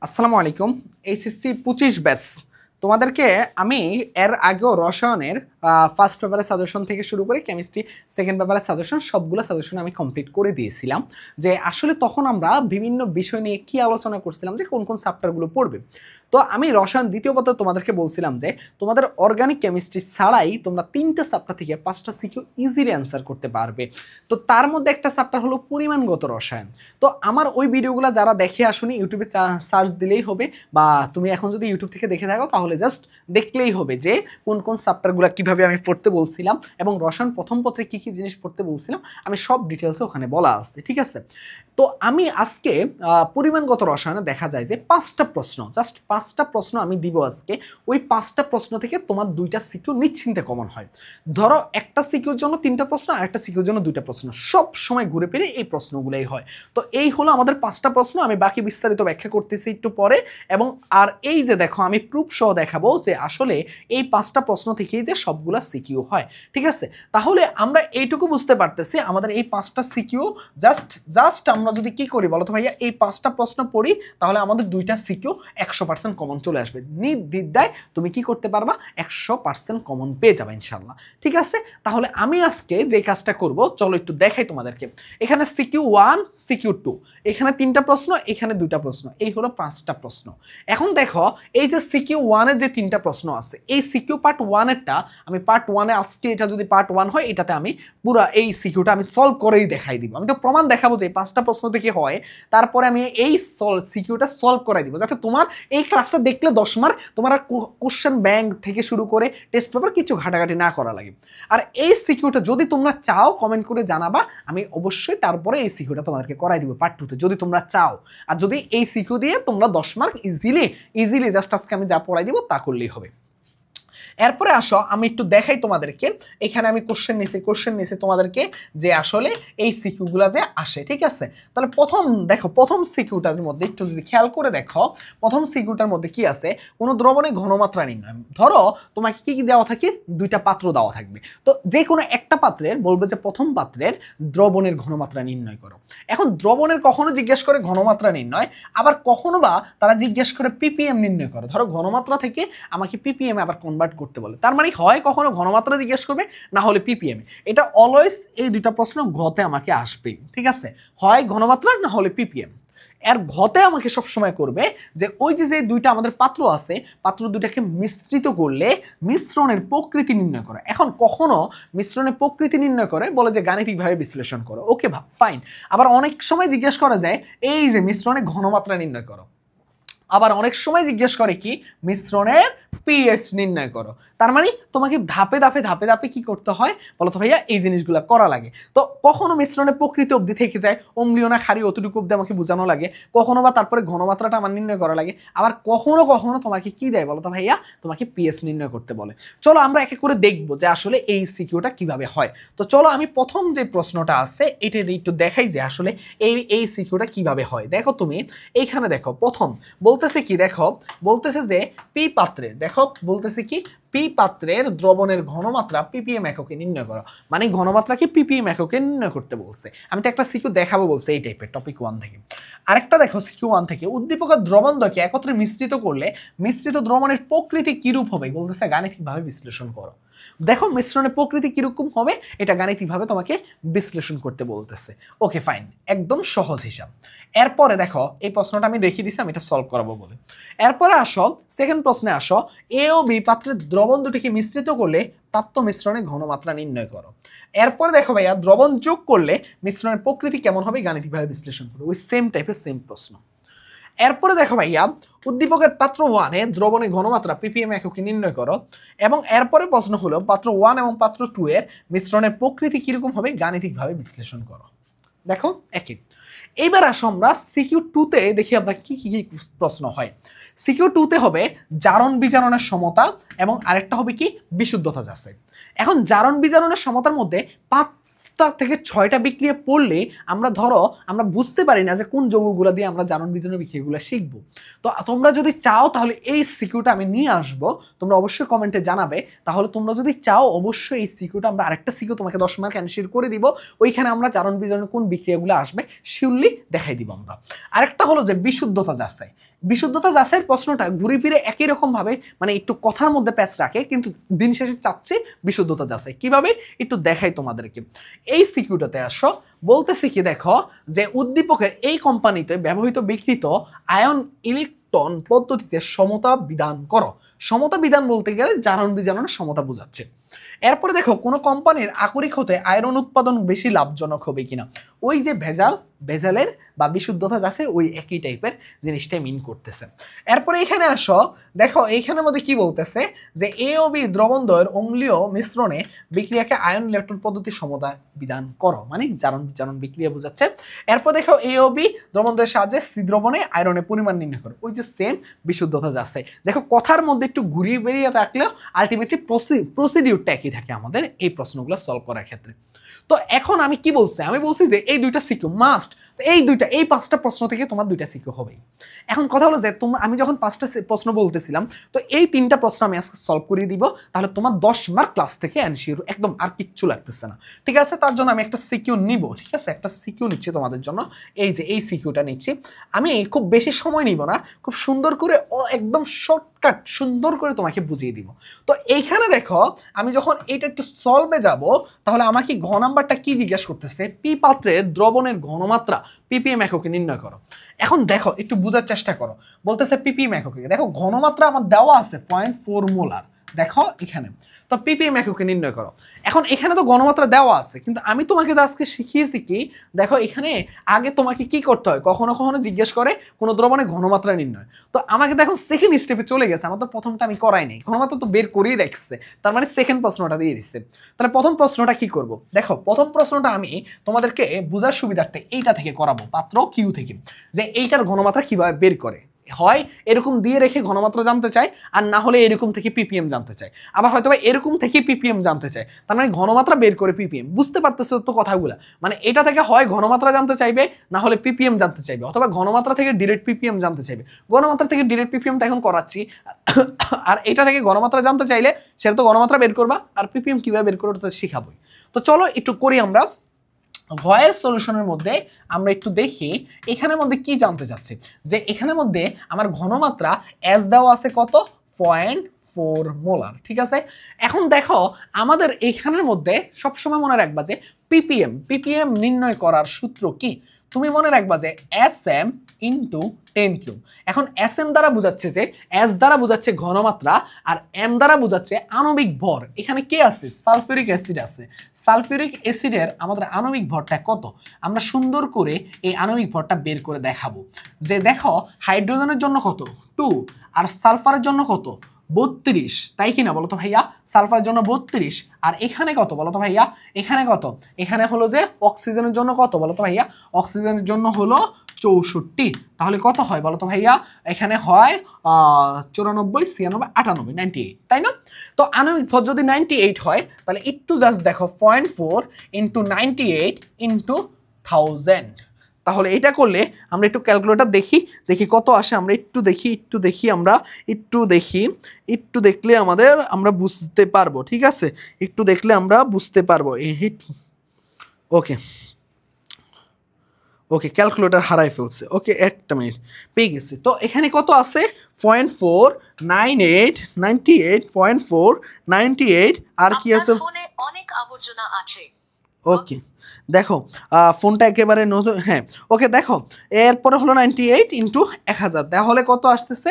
আসসালামু আলাইকুম। HSC 25 batch তোমাদেরকে আমি এর আগেও রসায়নের ফার্স্ট পেপারের সাজেশন থেকে শুরু করে কেমিস্ট্রি সেকেন্ড পেপারের সাজেশন সবগুলো সাজেশন আমি কমপ্লিট করে দিয়েছিলাম। যে আসলে তখন আমরা বিভিন্ন বিষয় নিয়ে কি আলোচনা করছিলাম যে কোন কোন চ্যাপ্টারগুলো পড়বে। তো আমি রসায়ন দ্বিতীয় পত্রে তোমাদেরকে বলছিলাম যে তোমাদের অর্গানিক কেমিস্ট্রি ছাড়াই তোমরা 3টে চ্যাপ্টার থেকে 5টা সিকিউ ইজিলি অ্যান্সার করতে পারবে। তো তার মধ্যে একটা চ্যাপ্টার হলো পরিমাণগত রসায়ন। তো আমার ওই ভিডিওগুলো যারা দেখে আসুনি ইউটিউবে সার্চ দিলেই হবে, বা তুমি এখন যদি ইউটিউব থেকে দেখে থাকো তাহলে জাস্ট দেখলেই হবে যে কোন কোন চ্যাপ্টারগুলো কিভাবে আমি পড়তে বলছিলাম এবং রসায়ন প্রথম পত্রে কি কি জিনিস পড়তে বলছিলাম আমি সব ডিটেলসে ওখানে বলা আছে, ঠিক আছে। তো আমি আজকে পরিমাণগত রসায়নে দেখা যায় যে 5টা প্রশ্ন, জাস্ট 5টা প্রশ্ন আমি দিব আজকে। ওই 5টা প্রশ্ন থেকে তোমার 2টা সিকিউ নিশ্চিন্তে কমন হয়। ধরো একটা সিকিউর জন্য 3টা প্রশ্ন আর একটা সিকিউর জন্য 2টা প্রশ্ন, সব সময় ঘুরে ফিরে এই প্রশ্নগুলোই হয়। তো এই হলো আমাদের 5টা প্রশ্ন, আমি বাকি বিস্তারিত ব্যাখ্যা করতেছি একটু পরে। এবং আর এই যে দেখো আমি প্রুফ সহ দেখাবো যে আসলে এই 5টা প্রশ্ন থেকেই যে সবগুলা সিকিউ হয়, ঠিক আছে। তাহলে আমরা এইটুকু বুঝতে পারতেছি আমাদের এই 5টা সিকিউ জাস্ট আমরা যদি কি করি বলো তো ভাইয়া, এই 5টা প্রশ্ন পড়ি তাহলে আমাদের 2টা সিকিউ 100% কমন চলে আসবে। নির্দ্বিধায় তুমি কি করতে পারবা, 100% কমন পেয়ে যাবে ইনশাল্লাহ, ঠিক আছে। তাহলে আমি আজকে যে কাজটা করব চলো একটু দেখাই তোমাদেরকে। এখানে সিকিউ 1 সিকিউ 2, এখানে 3টা প্রশ্ন, এখানে 2টা প্রশ্ন, এই হলো 5টা প্রশ্ন। এখন দেখো এই যে সিকিউ 1 এর যে 3টা প্রশ্ন আছে, এই সিকিউ পার্ট 1 এরটা আমি পার্ট 1 এ আজকে, এটা যদি পার্ট 1 হয় এটাতে আমি পুরো এই সিকিউটা আমি সলভ করেই দেখাই দিব। আমি তো প্রমাণ দেখাবো যে 5টা প্রশ্ন থেকে হয়, তারপরে আমি এই সিকিউটা সলভ করাই দিব যাতে তোমার এই ক্লাসটা দেখলে 10 মার্ক তোমার কোশ্চেন ব্যাংক থেকে শুরু করে টেস্ট পেপার কিছু ঘাটাঘাটি না করা লাগে। আর এই সিকিউটা যদি তোমরা চাও কমেন্ট করে জানাবা, আমি অবশ্যই তারপরে এই সিকিউটা তোমাদেরকে করাই দিব পার্ট 2 তে যদি তোমরা চাও। আর যদি এই সিকিউ দিয়ে তোমরা 10 মার্ক ইজিলি জাস্ট আজকে আমি যা পড়াই দিব তা করলেই হবে। এরপরে আসো আমি একটু দেখাই তোমাদেরকে। এখানে আমি কোশ্চেন নিছি তোমাদেরকে যে আসলে এই সিকিউগুলো যে আসে, ঠিক আছে। তাহলে প্রথম সিকিউটার মধ্যে একটু যদি খেয়াল করে দেখো, প্রথম সিকিউটার মধ্যে কি আছে, কোনো দ্রবণে ঘনমাত্রা নির্ণয়। ধরো তোমাকে কি কি দেওয়া থাকে, 2টা পাত্র দেওয়া থাকবে। তো যে কোনো একটা পাত্রের বলবে যে প্রথম পাত্রের দ্রবণের ঘনমাত্রা নির্ণয় করো। এখন দ্রবণের কখনো জিজ্ঞেস করে ঘনমাত্রা নির্ণয়, আবার কখনো বা তারা জিজ্ঞেস করে পিপিএম নির্ণয় করো। ধরো ঘনমাত্রা থেকে আমাকে পিপিএম আবার কনভার্ট করতে বলে, তার মানে হয় কখনো ঘনমাত্রা জিজ্ঞেস করবে না হলে পিপিএম। এটা অলওয়েজ এই 2টা প্রশ্ন ঘতে আমাকে আসবেই, ঠিক আছে। হয় ঘনমাত্রা না হলে পিপিএম। এর ঘতে আমাকে সবসময় করবে যে ওই যে 2টা আমাদের পাত্র আছে, পাত্র 2টাকে মিশ্রিত করলে মিশ্রণের প্রকৃতি নির্ণয় করে। এখন কখনো মিশ্রণের প্রকৃতি নির্ণয় করে বলে যে গাণিতিকভাবে বিশ্লেষণ করো, ওকে ফাইন। আবার অনেক সময় জিজ্ঞেস করা যায় এই যে মিশ্রণের ঘনমাত্রা নির্ণয় করো। আবার অনেক সময় জিজ্ঞেস করে কি মিশ্রণের পিএইচ নির্ণয় করো। তার মানে তোমাকে ধাপে ধাপে কি করতে হয় বলো তো ভাইয়া, এই জিনিসগুলো করা লাগে। তো কখনো মিশ্রণের প্রকৃতি অবধি থেকে যায়, অম্লীয় না ক্ষারীয় অতটুকু অবধি আমাকে বোঝানো লাগে, কখনো বা তারপরে ঘনমাত্রাটা আমার নির্ণয় করা লাগে, আবার কখনো তোমাকে কি দেয় বলো তো ভাইয়া, তোমাকে পিএইচ নির্ণয় করতে বলে। চলো আমরা এক এক করে দেখবো যে আসলে এই সিকিউটা কিভাবে হয়। তো চলো আমি প্রথম যে প্রশ্নটা আছে এটা দিয়ে একটু দেখাই যে আসলে এই সিকিউটা কিভাবে হয়। দেখো তুমি এইখানে দেখো প্রথম বলতেছে কি, দেখো বলতেছে যে পি পাত্রে, দেখো বলতেছে কি পি পাত্রের দ্রবণের ঘনমাত্রা পিপিএম এককে নির্ণয় করো। মানে ঘনমাত্রাকে পিপিএম এককে নির্ণয় করতে বলছে। আমি তো একটা সিকিউ দেখাবো বলছে এই টাইপের টপিক 1 থেকে। আরেকটা দেখো সিকিউ 1 থেকে উদ্দীপক আর দ্রবণদ্বয়কে একত্রে মিশ্রিত করলে মিশ্রিত দ্রবণের প্রকৃতি কিরূপ হবে বলতেছে গাণিতিকভাবে বিশ্লেষণ করো। দেখো মিশ্রণের প্রকৃতি কিরকম হবে এটা গাণিতিকভাবে তোমাকে বিশ্লেষণ করতে বলতেছে। ওকে ফাইন, একদম সহজ হিসাব। এরপরে দেখো এই প্রশ্নটা আমি রেখে দিছি, আমি এটা সলভ করাবো বলে। এরপরে আসো সেকেন্ড প্রশ্নে আসো, এ ও বি পাত্রের দ্রবণ দুটিকে মিশ্রিত করলে প্রাপ্ত মিশ্রণের ঘনমাত্রা নির্ণয় করো। এরপরে দেখো ভাইয়া দ্রবণ যোগ করলে মিশ্রণের প্রকৃতি কেমন হবে গাণিতিকভাবে বিশ্লেষণ করো। ওই সেম টাইপের সেম প্রশ্ন। এরপরে দেখো ভাইয়া উদ্দীপকের পাত্র 1 এ দ্রবণের ঘনমাত্রা পিপিএম এককে নির্ণয় করো। এবং এরপরে প্রশ্ন হলো পাত্র 1 এবং পাত্র 2 এর মিশ্রণের প্রকৃতি কিরকম হবে গাণিতিকভাবে বিশ্লেষণ করো। দেখো একই। এইবার আসো আমরা সিকিউ 2 তে দেখি আমরা কি কি প্রশ্ন হয়। সিকিউ 2 তে হবে জারণ বিজারণের সমতা এবং আরেকটা হবে কি বিশুদ্ধতা যাচাই। এখন জারণ বিজারণের সমতার মধ্যে 5টা থেকে 6টা বিক্রিয়া পড়লে আমরা বুঝতে পারি না যে কোন যৌগগুলো দিয়ে আমরা জারণ বিজারণ বিক্রিয়াগুলো শিখবো। তো তোমরা যদি চাও তাহলে এই সিকিউটা আমি নিয়ে আসবো, তোমরা অবশ্যই কমেন্টে জানাবে। তাহলে তোমরা যদি চাও অবশ্যই এই সিকিউটা আমরা আরেকটা সিকিউ তোমাকে 10 মার্ক অ্যানসার করে দিব, ওইখানে আমরা জারণ বিজারণের কোন বিক্রিয়াগুলো আসবে শিওরলি দেখাই দিব আমরা। আরেকটা হলো যে বিশুদ্ধতা যাচাই। বিশুদ্ধতা যাচাইয়ের প্রশ্নটা ঘুরে ফিরে একই রকম ভাবে মানে একটু কথার মধ্যে প্যাচ রাখে, কিন্তু দিন শেষে চাচ্ছে বিশুদ্ধতা যাচাই। কিভাবে একটু দেখাই তোমাদেরকে। এই সিকিউটাতে আসো, বলতেছি কি দেখো যে উদ্দীপকের এই কোম্পানিতে ব্যবহৃত বিকৃত আয়ন ইলেকট্রন পদ্ধতিতে সমতা বিধান করো। সমতা বিধান বলতে গেলে জারণ বিজারণের সমতা বোঝাচ্ছে। এরপরে দেখো কোনো কোম্পানির আকরিক হতে আয়রন উৎপাদন বেশি লাভজনক হবে কিনা। ওই যে ভেজালের বা বিশুদ্ধতা যাচ্ছে ওই একই টাইপের জিনিসটাই মিন করতেছে। এরপরে এখানে আসো, দেখো এইখানের মধ্যে কি বলতেছে যে এ ও বি দ্রবণদ্বয়ের অম্লীয় মিশ্রণে বিক্রিয়াকে আয়ন ইলেকট্রন পদ্ধতি সমতা বিধান করো, মানে জারণ বিজারণ বিক্রিয়া বোঝাচ্ছে। এরপর দেখো এ ও বি দ্রবণদ্বয়ের সাহায্যে সি দ্রবণে আয়রনের পরিমাণ নির্ণয় করো, ওই যে সেম বিশুদ্ধতা যাচ্ছে। দেখো কথার মধ্যে একটু ঘুরিয়ে বেরিয়ে রাখলেও আলটিমেটলি প্রসিডিউরটা একই থাকে আমাদের এই প্রশ্নগুলো সলভ করার ক্ষেত্রে। তো এখন আমি কি বলছি, আমি বলছি যে এই দুইটা সিকিউ মাস্ট, এই 5টা প্রশ্ন থেকে তোমার 2টা সিকিউ হবেই। এখন কথা হলো যে আমি যখন 5টা প্রশ্ন বলতেছিলাম, তো এই 3টা প্রশ্ন আমি আজকে সলভ করে দিব, তাহলে তোমার 10 মার্ক ক্লাস থেকে এনশিওর, একদম আর কিচ্ছু লাগতেছে না। ঠিক আছে, তার জন্য আমি একটা সিকিউ নিব। ঠিক আছে, একটা সিকিউ নিচ্ছি তোমাদের জন্য। এই যে এই সিকিউটা নিচ্ছি আমি, খুব বেশি সময় নিব না, খুব সুন্দর করে একদম শর্টকাট সুন্দর করে তোমাকে বুঝিয়ে দিব। তো এইখানে দেখো আমি যখন এটা একটু সলভে যাব, তাহলে আমাকে ঘ নাম্বারটা কি জিজ্ঞাসা করতেছে, পি পাত্রে দ্রবণের ঘনমাত্রা পিপিএম এককে নির্ণয় করো। এখন দেখো একটু বোঝার চেষ্টা করো, বলতেছে পিপিএম এককে। দেখো ঘনমাত্রা আমার দেওয়া আছে 0.4 মোলার, দেখো এখানে, তো পিপিএম এককে নির্ণয় করো। এখন এখানে তো ঘনমাত্রা দেওয়া আছে, কিন্তু আমি তোমাকে আজকে শিখিয়েছি কি, দেখো এখানে আগে তোমাকে কি করতে হয়, কখনো কখনো জিজ্ঞেস করে কোন দ্রবণের ঘনমাত্রা নির্ণয়। তো আমাকে দেখো সেকেন্ড স্টেপে চলে গেছে, আমার তো প্রথমটা আমি করাই নাই, ঘনমাত্রা তো বের করেই রাখছে, তার মানে সেকেন্ড প্রশ্নটা দিয়ে দিচ্ছে। তাহলে প্রথম প্রশ্নটা কি করব, দেখো প্রথম প্রশ্নটা আমি তোমাদেরকে বোঝার সুবিধার্থে এইটা থেকে করাবো, পাত্র কিউ থেকে, যে এইটার ঘনমাত্রা কিভাবে বের করে। হয় এরকম দিয়ে রেখে ঘনমাত্রা জানতে চাই, আর না হলে এরকম থেকে পিপিএম জানতে চাই, আবার হয়তো এরকম থেকে পিপিএম জানতে চাই, তার মানে ঘনমাত্রা বের করে পিপিএম। বুঝতে পারতেছো তো কথাগুলো, মানে এটা থেকে হয় ঘনমাত্রা জানতে চাইবে, না হলে পিপিএম জানতে চাইবে, অথবা ঘনমাত্রা থেকে ডিরেক্ট পিপিএম জানতে চাইবে। ঘনমাত্রা থেকে ডিরেক্ট পিপিএম তো এখন করাচ্ছি, আর এটা থেকে ঘনমাত্রা জানতে চাইলে সেটা তো ঘনমাত্রা বের করবা, আর পিপিএম কিভাবে বের করবে ওটা শিখাবোই। তো চলো একটু করি আমরা। ভয়ের সলিউশনের মধ্যে আমরা একটু দেখি এখানের মধ্যে কি জানতে চাচ্ছি, যে এখানের মধ্যে আমার ঘনমাত্রা এস দেওয়া আছে কত, 0.4 মোলার। ঠিক আছে, এখন দেখো আমাদের এখানের মধ্যে সবসময় মনে রাখবা যে পিপিএম নির্ণয় করার সূত্র কি। তুমি মনে রাখবা যে এস এম ইন্টু 10 কিউব। এখন এস এম দ্বারা বোঝাচ্ছে যে, এস দ্বারা বোঝাচ্ছে ঘনমাত্রা, আর এম দ্বারা বোঝাচ্ছে আণবিক ভর। এখানে কে আছে, সালফিউরিক অ্যাসিড আছে। সালফিউরিক অ্যাসিডের আমাদের আণবিক ভরটা কত, আমরা সুন্দর করে এই আণবিক ভরটা বের করে দেখাবো। যে দেখো হাইড্রোজেনের জন্য কত 2, আর সালফারের জন্য কত 32, তাই কি না বলো তো ভাইয়া, সালফারের জন্য 32, আর এখানে কত বলো তো ভাইয়া, এখানে কত, এখানে হলো যে অক্সিজেনের জন্য কত বলো তো ভাইয়া, অক্সিজেনের জন্য হলো 64। তাহলে কত হয় বলো তো ভাইয়া, এখানে হয় 94, 96, 98, 98, তাই না? তো আণবিক ভর যদি 98 হয়, তাহলে একটু জাস্ট দেখো 0.4 ইন্টু 98 ইন্টু 1000। তাহলে এটা করলে আমরা একটু ক্যালকুলেটর দেখি কত আসে, আমরা একটু দেখলে আমরা বুঝতে পারবো। ঠিক আছে, একটু দেখলে আমরা বুঝতে পারবো। ওকে ক্যালকুলেটর হারাই ফেলছে। ওকে একটা মিনিট, পেয়ে গেছি। তো এখানে কত আছে, 0.498, 98, 0.498, আর কি আছে, ফোনে অনেক আবর্জনা আছে। ওকে দেখো ফোনটা একেবারে নতুন, হ্যাঁ ওকে দেখো এরপরে হলো 98 ইন্টু 1000, তাহলে কত আসতেছে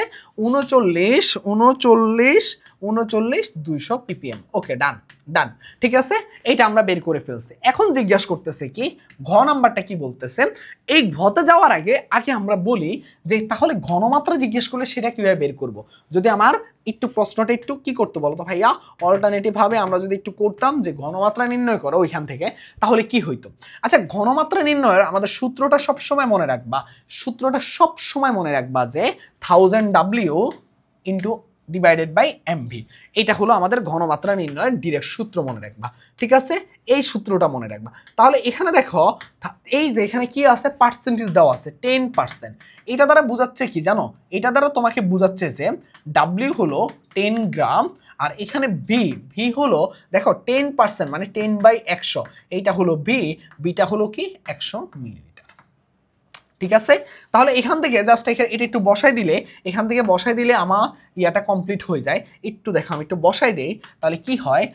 200 পিপিএম। ওকে ডান। ঠিক আছে, এইটা আমরা বের করে ফেলছি। এখন জিজ্ঞাসা করতেছে কি, ঘ নাম্বারটা কি বলতেছে। এই ঘতে যাওয়ার আগে আমরা বলি যে তাহলে ঘনমাত্রা জিজ্ঞেস করলে সেটা কিভাবে বের করব। যদি আমার একটু প্রশ্নটা একটু কি করতে বলো তো ভাইয়া, অল্টারনেটিভ ভাবে আমরা যদি একটু করতাম যে ঘনমাত্রা নির্ণয় করো ওইখান থেকে, তাহলে কি হইতো। আচ্ছা ঘনমাত্রা নির্ণয়ের আমাদের সূত্রটা সবসময় মনে রাখবা যে 1000W into divided by MV. এটা হলো আমাদের ঘনমাত্রা নির্ণয়ের ডিরেক্ট সূত্র, মনে রাখবা। ঠিক আছে, এই সূত্রটা মনে রাখবা। তাহলে এখানে দেখো এই যে এখানে কি আছে, পার্সেন্টেজ দেওয়া আছে 10%। এটা দ্বারা বোঝাচ্ছে কি জানো, এটা দ্বারা তোমাকে বোঝাচ্ছে যে ডাব্লিউ হলো 10 গ্রাম, আর এখানে ভি হলো দেখো 10% মানে 10/100, এইটা হলো বিটা হলো কি 100 মিলিলিটার। ঠিক আছে, তাহলে এখান থেকে জাস্ট এটা একটু বসাই দিলে, এখান থেকে বসাই দিলে আমার ইয়াটা কমপ্লিট হয়ে যায়। একটু দেখো আমি একটু বসাই দেই, তাহলে কি হয়,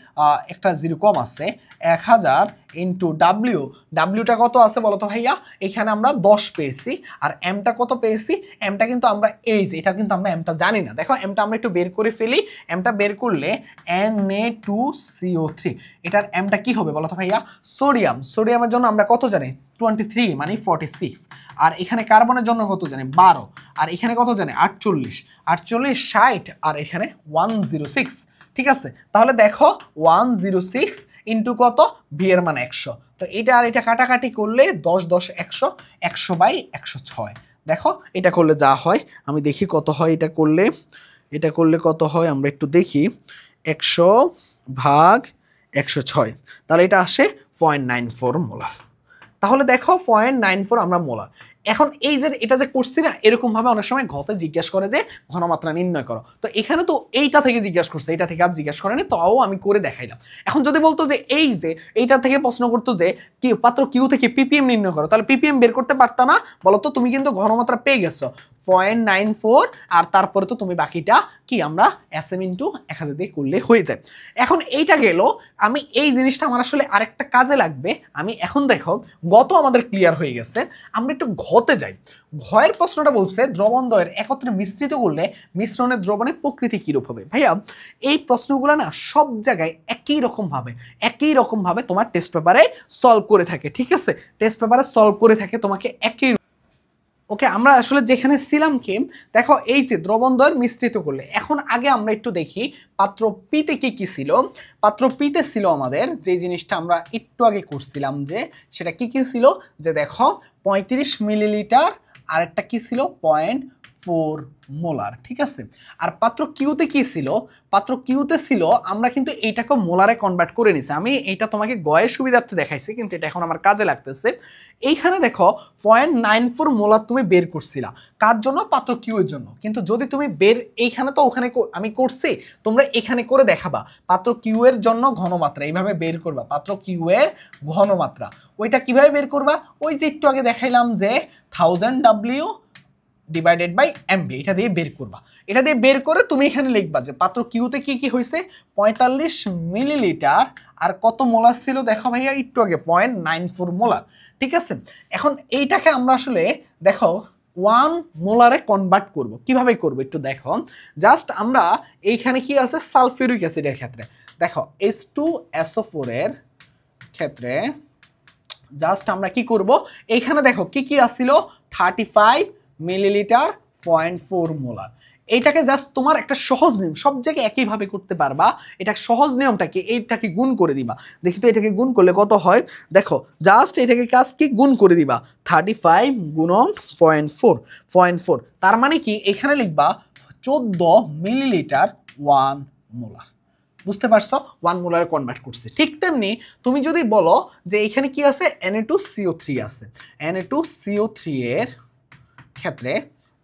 একটা জিরো কম আছে, 1000 ইন্টু ডাব্লিউ, ডাব্লিউটা কত আছে বলো তো ভাইয়া, এখানে আমরা 10 পেয়েছি, আর এমটা কত পেয়েছি, এমটা কিন্তু আমরা এই যে এটা কিন্তু আমরা এমটা জানি না, দেখো এমটা আমরা একটু বের করে ফেলি, এমটা বের করলে Na2CO3, এটার এমটা কি হবে বলো তো ভাইয়া, সোডিয়াম, সোডিয়ামের জন্য আমরা কত জানি 23 মানে 46, আর এখানে কার্বনের জন্য কত জানি 12, আর এখানে কত জানি 48, 48 60, আর এখানে 106। ঠিক আছে, তাহলে দেখো 106 ইন্টু কত, ভি এর মান 100, তো এটা আর এটা কাটাকাটি করলে 10 10 100, 100/106। দেখো এটা করলে যা হয়, আমি দেখি কত হয় এটা করলে, এটা করলে কত হয় আমরা একটু দেখি, 100/106, তাহলে এটা আসে 0.94 মোলার। তাহলে দেখো 0.94 আমরা মোলার। এখন এই যে এটা যে করছি না, এরকম ভাবে অনেক সময় ঘতে জিজ্ঞাসা করে যে ঘনমাত্রা নির্ণয় করো, তো এখানে তো এইটা থেকে জিজ্ঞাসা করছে, এটা থেকে আর জিজ্ঞাসা করেনি, তাও আমি করে দেখাইলাম। এখন যদি বলতো যে এই যে এইটা থেকে প্রশ্ন করতো যে কি পাত্র কিউ থেকে পিপিএম নির্ণয় করো, তাহলে পিপিএম বের করতে পারতা না, বলতো তুমি কিন্তু ঘনমাত্রা পেয়ে গেছো 0.94, আর তারপরে তো তুমি বাকিটা কি আমরা এসএম ইন্টু 1000 দিয়ে করলে হয়ে যায়। এখন এইটা গেল, আমি এই জিনিসটা আমার আসলে আরেকটা কাজে লাগবে। আমি এখন দেখো গত আমাদের ক্লিয়ার হয়ে গেছে, আমরা একটু ঘতে যাই। ঘয়ের প্রশ্নটা বলছে দ্রবণদ্বয়ের একত্রে মিশ্রিত করলে মিশ্রণের দ্রবণের প্রকৃতি কিরূপ হবে। ভাইয়া এই প্রশ্নগুলো না সব জায়গায় একই রকম ভাবে তোমার টেস্ট পেপারে সলভ করে থাকে। ঠিক আছে, টেস্ট পেপারে সলভ করে থাকে তোমাকে একই। ওকে, আমরা আসলে যেখানে ছিলাম কি, দেখো এই যে দ্রবণদ্বয়ের মিশ্রিত করলে, এখন আগে আমরা একটু দেখি পাত্র পিতে কি কি ছিল। পাত্র পিতে ছিল আমাদের যে জিনিসটা আমরা একটু আগে করছিলাম, যে সেটা কি কি ছিল, যে দেখো 35 মিলিলিটার, আর একটা কি ছিল 0.4 মোলার। ঠিক আছে, আর পাত্র কিউতে কি ছিল, পাত্র কিউতে ছিল আমরা কিন্তু এইটাকে মোলারে কনভার্ট করে নিছি। আমি এইটা তোমাকে গয়ের সুবিধার্থে দেখাইছি, কিন্তু এটা এখন আমার কাজে লাগতেছে। এইখানে দেখো 0.94 মোলার তুমি বের করছিলা, কার জন্য, পাত্র কিউ এর জন্য। কিন্তু যদি তুমি বের এইখানে তো ওখানে আমি করছি, তোমরা এখানে করে দেখাবা পাত্র কিউ এর জন্য ঘনমাত্রা এইভাবে বের করবা, পাত্র কিউ এর ঘনমাত্রা ওইটা কিভাবে বের করবা, ওই যে একটু আগে দেখাইলাম যে 1000 W ডিভাইডেড বাই এমবি, এটা দিয়ে বের করবা। এটা দিয়ে বের করে তুমি এখানে লিখবা যে পাত্র কিউতে কি কি হয়েছে, 45 মিলিলিটার, আর কত মোলার ছিল দেখো ভাইয়া একটু আগে 0.94 মোলার। ঠিক আছে, এখন এইটাকে আমরা আসলে দেখো 1 মোলারে কনভার্ট করব। কিভাবে করব একটু দেখো, জাস্ট আমরা এইখানে কি আছে সালফিউরিক অ্যাসিডের ক্ষেত্রে, দেখো H2SO4 এর ক্ষেত্রে জাস্ট আমরা কি করব, এইখানে দেখো কি কি আসছিল 35 মিলিলিটার 0.4 মোলার। এইটাকে জাস্ট তোমার একটা সহজ নিয়ম, সব জায়গায় একইভাবে করতে পারবা। এটা সহজ নিয়মটা কি, এইটাকে গুণ করে দিবা। দেখি তো এটাকে গুণ করলে কত হয়, দেখো জাস্ট এটাকে কাজ কি গুণ করে দিবা, 35 গুণন 0.4, তার মানে কি এখানে লিখবা 14 মিলিলিটার 1 মোলার। বুঝতে পারছো, 1 মোলারে কনভার্ট করছে। ঠিক তেমনি তুমি যদি বলো যে এখানে কি আছে, Na2CO3 আছে, Na2CO3 এর ক্ষেত্রে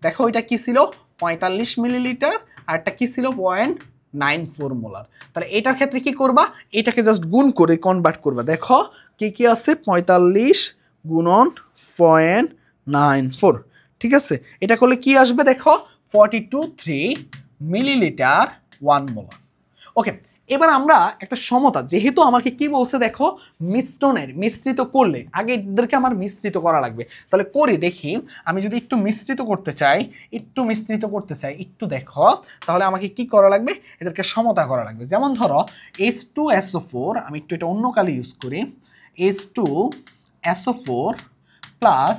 দেখো এটা কি ছিল 45 মিলিলিটার, আর একটা কি ছিল 0.94 মোলার। তাহলে এটার ক্ষেত্রে কি করবা, এটাকে জাস্ট গুণ করে কনভার্ট করবা। দেখো কি কি আছে, 45 গুণন 0.94। ঠিক আছে, এটা করলে কি আসবে দেখো 42.3 মিলিলিটার 1 মোলার। ওকে, এবার আমরা একটা সমতা, যেহেতু আমাকে কি বলছে দেখো মিশ্রণের মিশ্রিত করলে আগে এদেরকে আমার মিশ্রিত করা লাগবে, তাহলে করি দেখি। আমি যদি একটু মিশ্রিত করতে চাই, একটু দেখো, তাহলে আমাকে কি করা লাগবে, এদেরকে সমতা করা লাগবে। যেমন ধরো H2SO4, আমি একটু এটা অন্য কালি ইউজ করি, H2SO4 প্লাস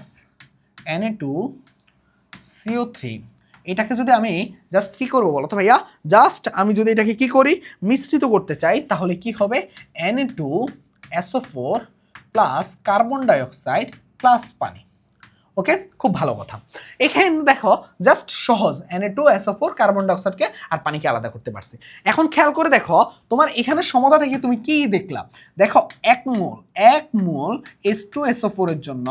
Na2CO3, এটাকে যদি আমি জাস্ট কি করবো বলো তো ভাইয়া, জাস্ট আমি যদি এটাকে কি করি মিশ্রিত করতে চাই, তাহলে কি হবে Na2SO4 plus carbon dioxide plus পানি। ওকে, খুব ভালো কথা। এখানে দেখো জাস্ট সহজ, Na2SO4 কার্বন ডাইঅক্সাইডকে আর পানিকে আলাদা করতে পারছি। এখন খেয়াল করে দেখো তোমার এখানে সমতা থেকে তুমি কি দেখলা, দেখো 1 মোল H2SO4 এর জন্য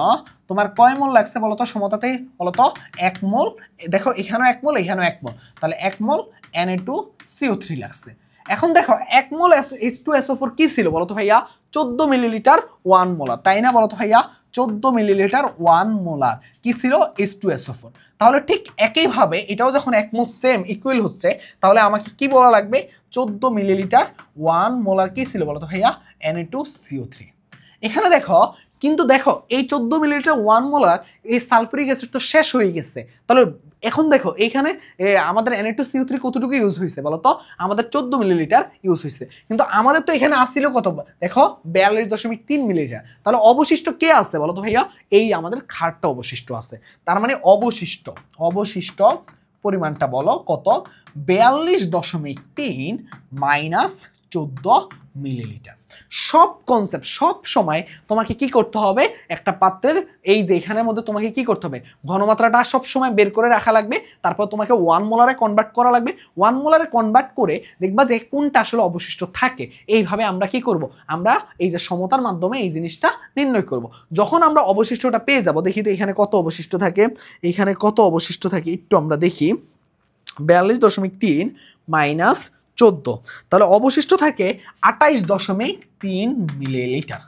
তোমার কয় মোল লাগছে বলো তো সমতাতে, বলো তো 1 মোল। দেখো এখানেও 1 মোল, এখানেও 1 মোল, তাহলে 1 মোল Na2CO3 লাগছে। এখন দেখো 1 মোল H2SO4 কি ছিল বলো তো ভাইয়া 14 মিলিলিটার 1 মোলার, তাই না বলো তো ভাইয়া 14 মিলিলিটার 1 মোলার কি ছিল H2SO4। তাহলে ঠিক একইভাবে এটাও যখন 1 মোল সেম ইকুয়াল হচ্ছে তাহলে আমাকে কি বলা লাগবে 14 মিলিলিটার 1 মোলার কি ছিল বলো তো ভাইয়া Na2CO3। এখানে দেখো কিন্তু দেখো এই 14 মিলিলিটার 1 মোলার এই সালফিউরিক অ্যাসিড তো শেষ হয়ে গেছে, তাহলে এখন দেখো এইখানে আমাদের Na2CO3 কতটুকু ইউজ হয়েছে বলো তো আমাদের 14 মিলিলিটার ইউজ হয়েছে, কিন্তু আমাদের তো এখানে আসছিল কত দেখো 42.3 মিলিলিটার, তাহলে অবশিষ্ট কে আছে বলো তো ভাইয়া এই আমাদের ক্ষারটা অবশিষ্ট আছে। তার মানে অবশিষ্ট পরিমাণটা বলো কত 42.3 মাইনাস 14 মিলিলিটার। সব কনসেপ্ট সব সময় তোমাকে কি করতে হবে একটা পাত্রের এই যে এখানের মধ্যে তোমাকে কি করতে হবে ঘনমাত্রাটা সব সময় বের করে রাখা লাগবে, তারপর তোমাকে 1 মোলারে কনভার্ট করা লাগবে, 1 মোলারে কনভার্ট করে দেখবা যে কোনটা আসলে অবশিষ্ট থাকে। এইভাবে আমরা কি করব আমরা এই যে সমতার মাধ্যমে এই জিনিসটা নির্ণয় করব। যখন আমরা অবশিষ্টটা পেয়ে যাব দেখি তো এখানে কত অবশিষ্ট থাকে, এখানে কত অবশিষ্ট থাকে একটু আমরা দেখি 42.3 মাইনাস 14, তাহলে অবশিষ্ট থাকে 28.3 মিলিলিটার।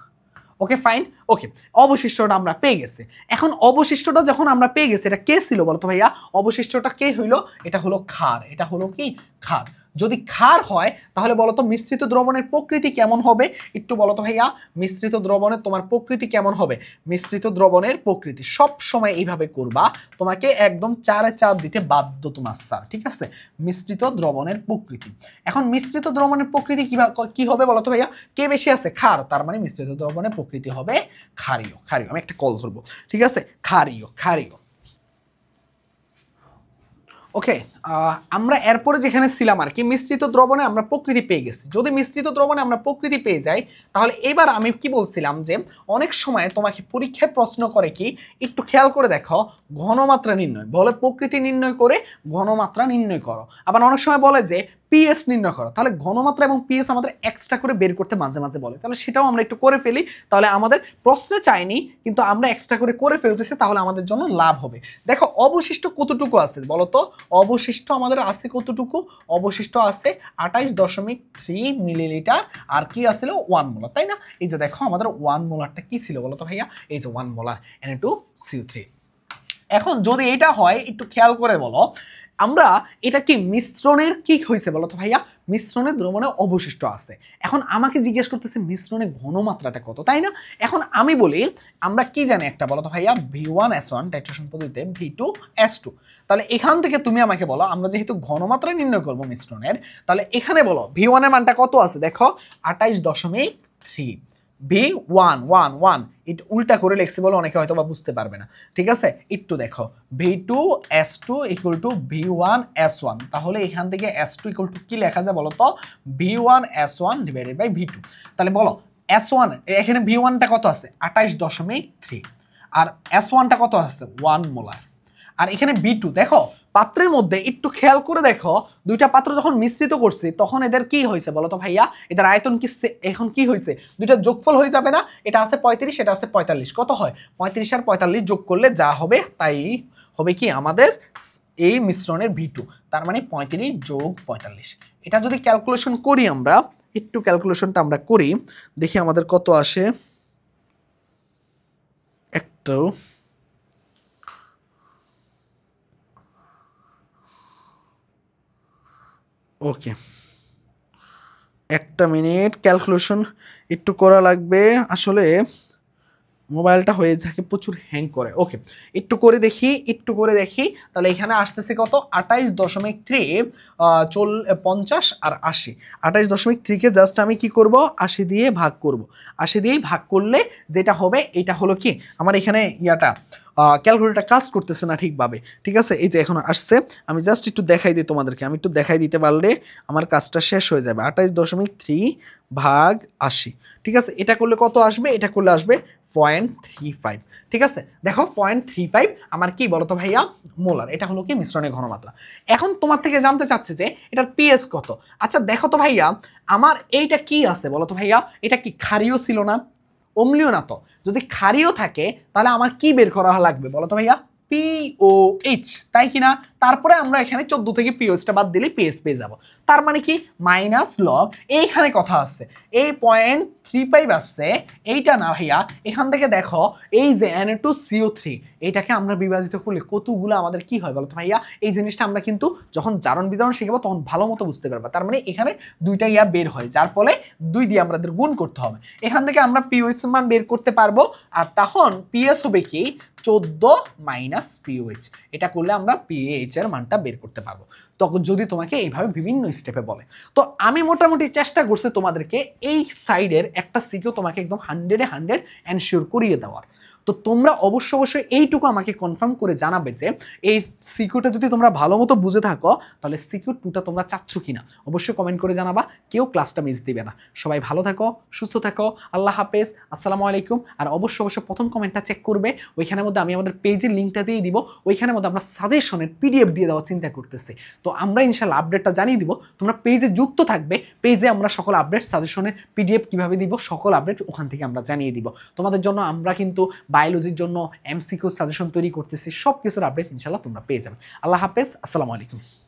ওকে ফাইন, ওকে অবশিষ্টটা আমরা পেয়ে গেছি। এখন অবশিষ্টটা যখন আমরা পেয়ে গেছি এটা কে ছিল বলতো ভাইয়া অবশিষ্টটা কে হইলো এটা হলো ক্ষার, এটা হলো কি ক্ষার। যদি ক্ষার হয় তাহলে বলতো মিশ্রিত দ্রবণের প্রকৃতি কেমন হবে একটু বলতো ভাইয়া মিশ্রিত দ্রবণের তোমার প্রকৃতি কেমন হবে। মিশ্রিত দ্রবণের প্রকৃতি সব সময় এইভাবে করবা, তোমাকে একদম 4 দিতে বাধ্য তোমার স্যার, ঠিক আছে। মিশ্রিত দ্রবণের প্রকৃতি, এখন মিশ্রিত দ্রবণের প্রকৃতি কি হবে বলতো ভাইয়া কে বেশি আছে ক্ষার, তার মানে মিশ্রিত দ্রবণের প্রকৃতি হবে ক্ষারীয়। আমি একটা কল ধরবো, ঠিক আছে ক্ষারীয়। ওকে আমরা এরপরে যেখানে ছিলাম আর কি মিশ্রিত দ্রবণে আমরা প্রকৃতি পেয়ে গেছি। যদি মিশ্রিত দ্রবণে আমরা প্রকৃতি পেয়ে যাই তাহলে এবার আমি কি বলছিলাম যে অনেক সময় তোমাকে পরীক্ষায় প্রশ্ন করে কি একটু খেয়াল করে দেখো ঘনমাত্রা নির্ণয় বলে প্রকৃতি নির্ণয় করে ঘনমাত্রা নির্ণয় করো, আবার অনেক সময় বলে যে পিএস নির্ণয় করো, তাহলে ঘনমাত্রা এবং পিএস আমাদের এক্সট্রা করে বের করতে মাঝে মাঝে বলে, তাহলে সেটাও আমরা একটু করে ফেলি, তাহলে আমাদের প্রশ্নে চাইনি কিন্তু আমরা এক্সট্রা করে ফেলতেছি, তাহলে আমাদের জন্য লাভ হবে। দেখো অবশিষ্ট কতটুকু আছে বলো তো অবশিষ্ট আমাদের আছে কতটুকু অবশিষ্ট আছে 28.3 মিলিলিটার আর কি আছিল 1 মোলার, তাই না। এই যে দেখো আমাদের 1 মোলারটা কি ছিল বলো তো ভাইয়া এই যে 1 মোলার Na2CO3। এখন যদি এটা হয় একটু খেয়াল করে বলো আমরা এটা কি মিশ্রণের কি হয়েছে বলো তো ভাইয়া মিশ্রণের দ্রবণে অবশিষ্ট আছে। এখন আমাকে জিজ্ঞেস করতেছে মিশ্রণের ঘনমাত্রাটা কত, তাই না। এখন আমি বলি আমরা কি জানি একটা বলো তো ভাইয়া V1S1 টাইট্রেশন পদ্ধতিতে V2S2, তাহলে এখান থেকে তুমি আমাকে বলো আমরা যেহেতু ঘনমাত্রা নির্ণয় করবো মিশ্রণের তাহলে এখানে বলো V1 এর মানটা কত আছে দেখো 28.3 V1 এটা উল্টা করে লিখছি বলে অনেকে হয়তো বা বুঝতে পারবে না, ঠিক আছে। একটু দেখো V2S2 ইকুয়াল টু V1S1, তাহলে এখান থেকে S2 ইকুয়াল টু কি লেখা যায় বলো তো V1S1 ডিভাইডেড বাই V2, তাহলে বলো S1 এখানে V1টা কত আছে 28.3 আর S1টা কত আছে 1 মোলার, আর এখানে B2 দেখো পাত্রের মধ্যে একটু খেয়াল করে দেখো দুইটা পাত্র যখন মিশ্রিত করছি তখন এদের কি হয়েছে বলো তো ভাইয়া এদের আয়তন কি এখন কি হয়েছে দুইটা যোগফল হয়ে যাবে না, এটা আছে 35 এটা আছে 45, কত হয় 35 আর 45 যোগ করলে যা হবে তাই হবে কি আমাদের এই মিশ্রণের V2, তার মানে 35 যোগ 45। এটা যদি ক্যালকুলেশন করি আমরা একটু ক্যালকুলেশনটা আমরা করি দেখি আমাদের কত আসে একটু ওকে একটা মিনিট ক্যালকুলেশন একটু করা লাগবে, আসলে মোবাইলটা হয়ে থাকে প্রচুর হ্যাং করে। ওকে একটু করে দেখি তাহলে এখানে আসতেছে কত 28.3 50 আর 80, 28.3কে জাস্ট আমি কি করব 80 দিয়ে ভাগ করব, 80 দিয়েই ভাগ করলে যেটা হবে এটা হলো কি আমার এখানে ইয়াটা ক্যালকুলেটর কাজ করতেছে না ঠিকভাবে, ঠিক আছে। এই যে এখন আসছে আমি জাস্ট একটু দেখাই দিই তোমাদেরকে, আমি একটু দেখাই দিতে পারলে আমার কাজটা শেষ হয়ে যাবে। 28.3 ভাগ 80, ঠিক আছে। এটা করলে কত আসবে এটা করলে আসবে 0.35, ঠিক আছে। দেখো 0.35 আমার কি বলতো ভাইয়া মোলার, এটা হলো কি মিশ্রণের ঘনমাত্রা। এখন তোমার থেকে জানতে চাচ্ছে যে এটার পিএস কত। আচ্ছা দেখো তো ভাইয়া আমার এইটা কি আছে বলো তো ভাইয়া এটা কি ক্ষারীয় ছিল না অম্লীয় না, তো যদি ক্ষারীয় থাকে তাহলে আমার কি বের করা লাগবে বলো তো ভাইয়া পিওএইচ, তাই কিনা? তারপরে আমরা এখানে 14 থেকে পিওএইচটা বাদ দিলে পিএস পেয়ে যাব। তার মানে কি মাইনাস লগ, এইখানে কথা আছে এই 0.35 আসছে, এইটা না ভাইয়া, এখান থেকে দেখো এই যে Na2CO3 এইটাকে আমরা বিভাজিত করলে কতগুলো আমাদের কি হয় বলো তো ভাইয়া? এই জিনিসটা আমরা কিন্তু যখন জারণ বিজারণ শিখাবো তখন ভালো মতো বুঝতে পারবো। তার মানে এখানে দুইটা ইয়া বের হয়, যার ফলে 2 দিয়ে আমাদের গুণ করতে হবে। এখান থেকে আমরা পিওএইচ এর মান বের করতে পারবো, আর তখন পিএস হবে কি 14 মাইনাস পিওএইচ, এটা করলে আমরা পিএইচ এর মানটা বের করতে পারবো। তখন যদি তোমাকে এইভাবে বিভিন্ন স্টেপে বলে, তো আমি মোটামুটি চেষ্টা করছি তোমাদেরকে এই সাইডের একটা সিকিউ তোমাকে একদম 100-এ 100 এনশিওর করিয়ে দেওয়ার। তো তোমরা অবশ্যই এইটুকু আমাকে কনফার্ম করে জানাবে যে এই সিকিউটা যদি তোমরা ভালো মতো বুঝে থাকো তাহলে সিকিউ 2টা তোমরা চাচ্ছ কিনা, অবশ্যই কমেন্ট করে জানাবা। কেউ ক্লাসটা মিস দিবে না। সবাই ভালো থাকো, সুস্থ থাকো, আল্লাহ হাফেজ, আসসালামু আলাইকুম। আর অবশ্যই প্রথম কমেন্টটা চেক করবে, ওইখানের মধ্যে আমি আমাদের পেজের লিঙ্কটা দিয়ে দিব, ওইখানের মধ্যে আমরা সাজেশনের পিডিএফ দিয়ে দেওয়ার চিন্তা করতেছি। তো আমরা ইনশাল্লাহ আপডেটটা জানিয়ে দিব, তোমরা পেজে যুক্ত থাকবে, পেজে আমরা সকল আপডেট সাজেশনের পিডিএফ কিভাবে দিব সকল আপডেট ওখান থেকে আমরা জানিয়ে দিব তোমাদের জন্য। আমরা কিন্তু বায়োলজির জন্য এমসিকিউ সাজেশন তৈরি করতেছি, সব কিছুর আপডেট ইনশাল্লাহ তোমরা পেয়ে যাবে। আল্লাহ হাফেজ, আসসালামু আলাইকুম।